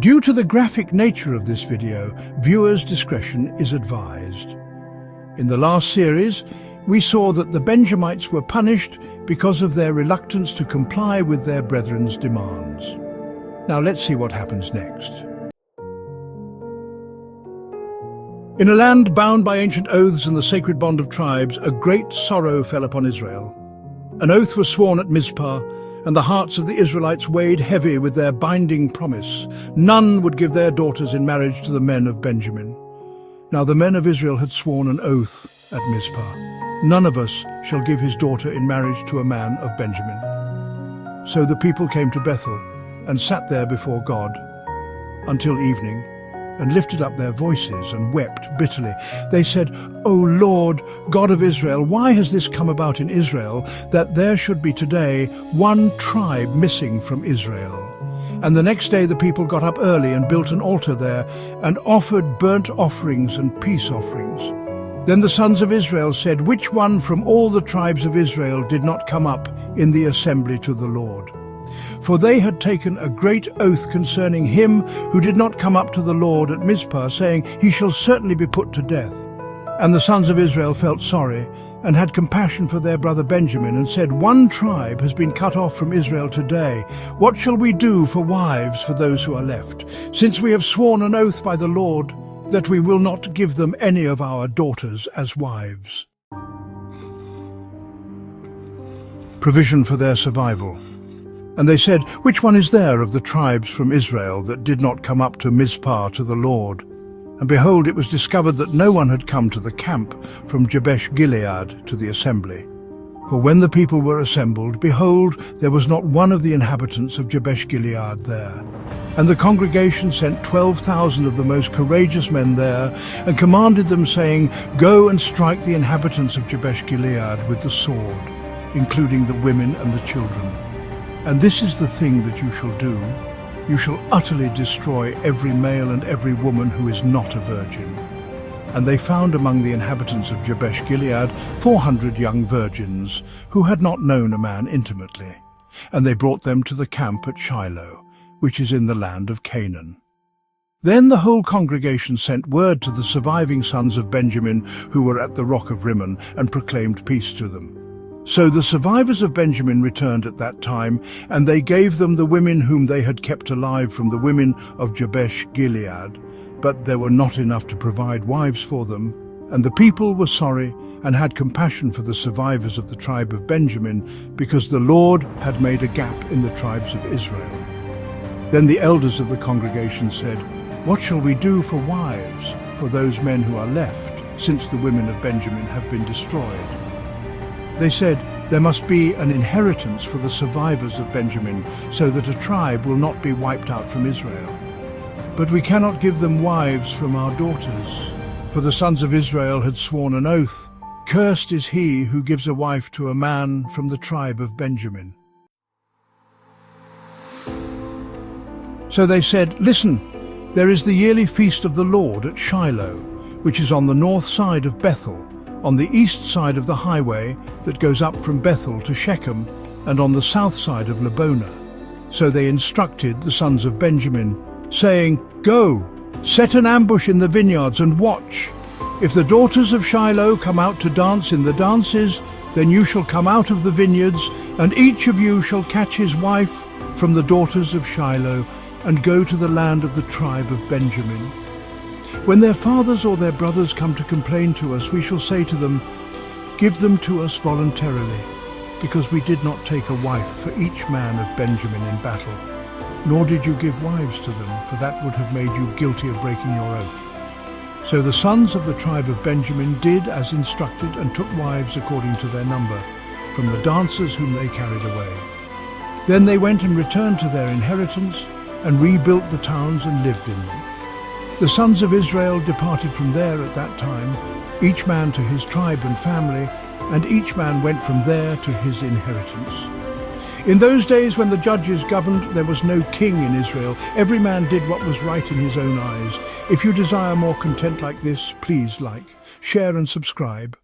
Due to the graphic nature of this video, viewers' discretion is advised. In the last series, we saw that the Benjamites were punished because of their reluctance to comply with their brethren's demands. Now let's see what happens next. In a land bound by ancient oaths and the sacred bond of tribes, a great sorrow fell upon Israel. An oath was sworn at Mizpah, and the hearts of the Israelites weighed heavy with their binding promise. None would give their daughters in marriage to the men of Benjamin. Now the men of Israel had sworn an oath at Mizpah. None of us shall give his daughter in marriage to a man of Benjamin. So the people came to Bethel and sat there before God until evening, and lifted up their voices and wept bitterly. They said, "O Lord, God of Israel, why has this come about in Israel, that there should be today one tribe missing from Israel?" And the next day the people got up early and built an altar there, and offered burnt offerings and peace offerings. Then the sons of Israel said, "Which one from all the tribes of Israel did not come up in the assembly to the Lord?" For they had taken a great oath concerning him who did not come up to the Lord at Mizpah, saying, "He shall certainly be put to death." And the sons of Israel felt sorry, and had compassion for their brother Benjamin, and said, "One tribe has been cut off from Israel today. What shall we do for wives for those who are left, since we have sworn an oath by the Lord that we will not give them any of our daughters as wives?" Provision for their survival. And they said, "Which one is there of the tribes from Israel that did not come up to Mizpah to the Lord?" And behold, it was discovered that no one had come to the camp from Jabesh-Gilead to the assembly. For when the people were assembled, behold, there was not one of the inhabitants of Jabesh-Gilead there. And the congregation sent 12,000 of the most courageous men there, and commanded them, saying, "Go and strike the inhabitants of Jabesh-Gilead with the sword, including the women and the children. And this is the thing that you shall do. You shall utterly destroy every male and every woman who is not a virgin." And they found among the inhabitants of Jabesh-Gilead 400 young virgins who had not known a man intimately. And they brought them to the camp at Shiloh, which is in the land of Canaan. Then the whole congregation sent word to the surviving sons of Benjamin who were at the rock of Rimmon, and proclaimed peace to them. So the survivors of Benjamin returned at that time, and they gave them the women whom they had kept alive from the women of Jabesh-Gilead. But there were not enough to provide wives for them, and the people were sorry and had compassion for the survivors of the tribe of Benjamin, because the Lord had made a gap in the tribes of Israel. Then the elders of the congregation said, "What shall we do for wives for those men who are left, since the women of Benjamin have been destroyed?" They said, "There must be an inheritance for the survivors of Benjamin, so that a tribe will not be wiped out from Israel. But we cannot give them wives from our daughters." For the sons of Israel had sworn an oath, "Cursed is he who gives a wife to a man from the tribe of Benjamin." So they said, "Listen, there is the yearly feast of the Lord at Shiloh, which is on the north side of Bethel, on the east side of the highway that goes up from Bethel to Shechem, and on the south side of Lebonah." So they instructed the sons of Benjamin, saying, "Go, set an ambush in the vineyards and watch. If the daughters of Shiloh come out to dance in the dances, then you shall come out of the vineyards, and each of you shall catch his wife from the daughters of Shiloh, and go to the land of the tribe of Benjamin. When their fathers or their brothers come to complain to us, we shall say to them, 'Give them to us voluntarily, because we did not take a wife for each man of Benjamin in battle, nor did you give wives to them, for that would have made you guilty of breaking your oath.' So the sons of the tribe of Benjamin did as instructed, and took wives according to their number, from the dancers whom they carried away. Then they went and returned to their inheritance, and rebuilt the towns and lived in them. The sons of Israel departed from there at that time, each man to his tribe and family, and each man went from there to his inheritance. In those days when the judges governed, there was no king in Israel. Every man did what was right in his own eyes. If you desire more content like this, please like, share and subscribe.